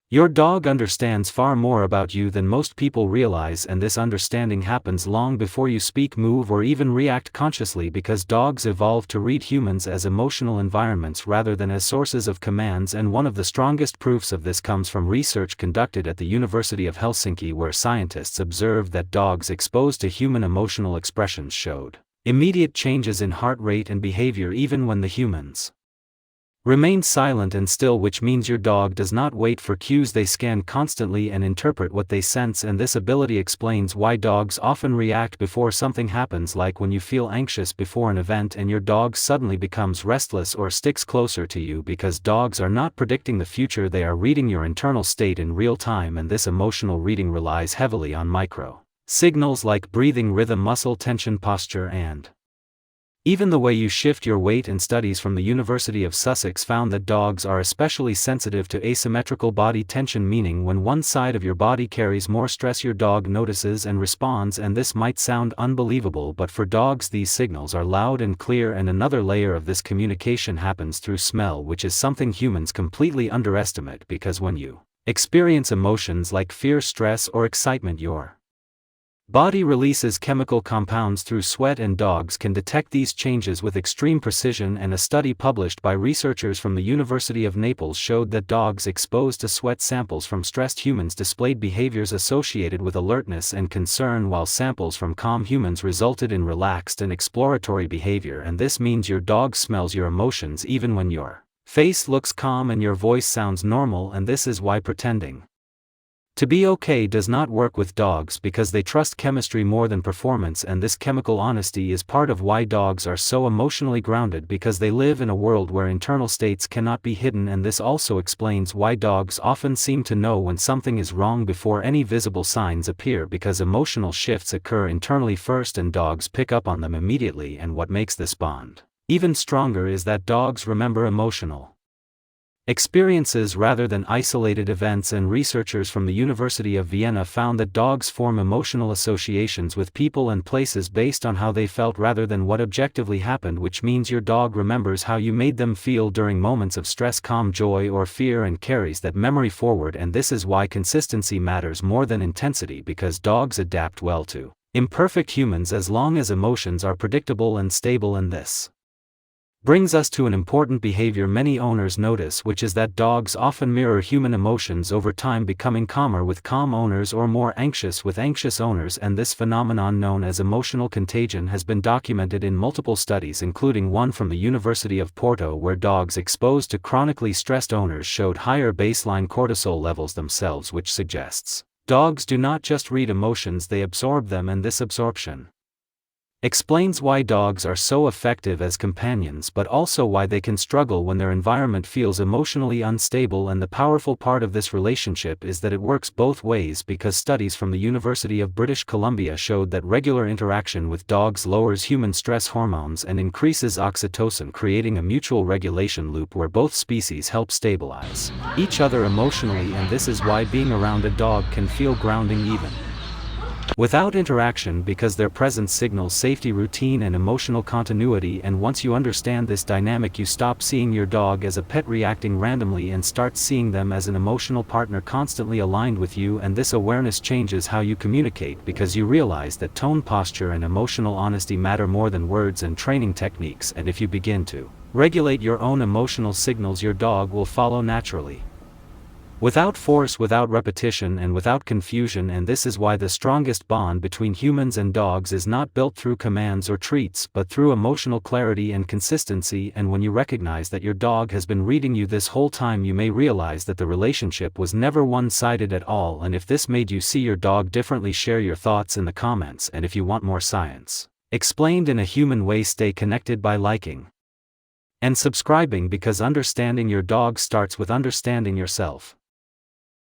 Your dog understands far more about you than most people realize, and this understanding happens long before you speak, move, or even react consciously, because dogs evolved to read humans as emotional environments rather than as sources of commands. And one of the strongest proofs of this comes from research conducted at the University of Helsinki, where scientists observed that dogs exposed to human emotional expressions showed immediate changes in heart rate and behavior even when the humans remain silent and still, which means your dog does not wait for cues. They scan constantly and interpret what they sense, and this ability explains why dogs often react before something happens, like when you feel anxious before an event and your dog suddenly becomes restless or sticks closer to you, because dogs are not predicting the future, they are reading your internal state in real time, and this emotional reading relies heavily on micro signals like breathing rhythm, muscle tension, posture, and even the way you shift your weight. And studies from the University of Sussex found that dogs are especially sensitive to asymmetrical body tension, meaning when one side of your body carries more stress, your dog notices and responds. And this might sound unbelievable, but for dogs these signals are loud and clear. And another layer of this communication happens through smell, which is something humans completely underestimate, because when you experience emotions like fear, stress, or excitement, your body releases chemical compounds through sweat, and dogs can detect these changes with extreme precision. And a study published by researchers from the University of Naples showed that dogs exposed to sweat samples from stressed humans displayed behaviors associated with alertness and concern, while samples from calm humans resulted in relaxed and exploratory behavior. And this means your dog smells your emotions even when your face looks calm and your voice sounds normal. And this is why pretending to be okay does not work with dogs, because they trust chemistry more than performance. And this chemical honesty is part of why dogs are so emotionally grounded, because they live in a world where internal states cannot be hidden. And this also explains why dogs often seem to know when something is wrong before any visible signs appear, because emotional shifts occur internally first and dogs pick up on them immediately. And what makes this bond even stronger is that dogs remember emotional experiences rather than isolated events. And researchers from the University of Vienna found that dogs form emotional associations with people and places based on how they felt rather than what objectively happened, which means your dog remembers how you made them feel during moments of stress, calm, joy, or fear, and carries that memory forward. And this is why consistency matters more than intensity, because dogs adapt well to imperfect humans as long as emotions are predictable and stable. And this brings us to an important behavior many owners notice, which is that dogs often mirror human emotions over time, becoming calmer with calm owners or more anxious with anxious owners. And this phenomenon, known as emotional contagion, has been documented in multiple studies, including one from the University of Porto, where dogs exposed to chronically stressed owners showed higher baseline cortisol levels themselves, which suggests dogs do not just read emotions, they absorb them. And this absorption explains why dogs are so effective as companions, but also why they can struggle when their environment feels emotionally unstable. And the powerful part of this relationship is that it works both ways, because studies from the University of British Columbia showed that regular interaction with dogs lowers human stress hormones and increases oxytocin, creating a mutual regulation loop where both species help stabilize each other emotionally. And this is why being around a dog can feel grounding even without interaction, because their presence signals safety, routine, and emotional continuity. And once you understand this dynamic, you stop seeing your dog as a pet reacting randomly and start seeing them as an emotional partner constantly aligned with you. And this awareness changes how you communicate, because you realize that tone, posture, and emotional honesty matter more than words and training techniques. And if you begin to regulate your own emotional signals, your dog will follow naturally, without force, without repetition, and without confusion. And this is why the strongest bond between humans and dogs is not built through commands or treats, but through emotional clarity and consistency. And when you recognize that your dog has been reading you this whole time, you may realize that the relationship was never one-sided at all. And if this made you see your dog differently, share your thoughts in the comments. And if you want more science explained in a human way, stay connected by liking and subscribing, because understanding your dog starts with understanding yourself.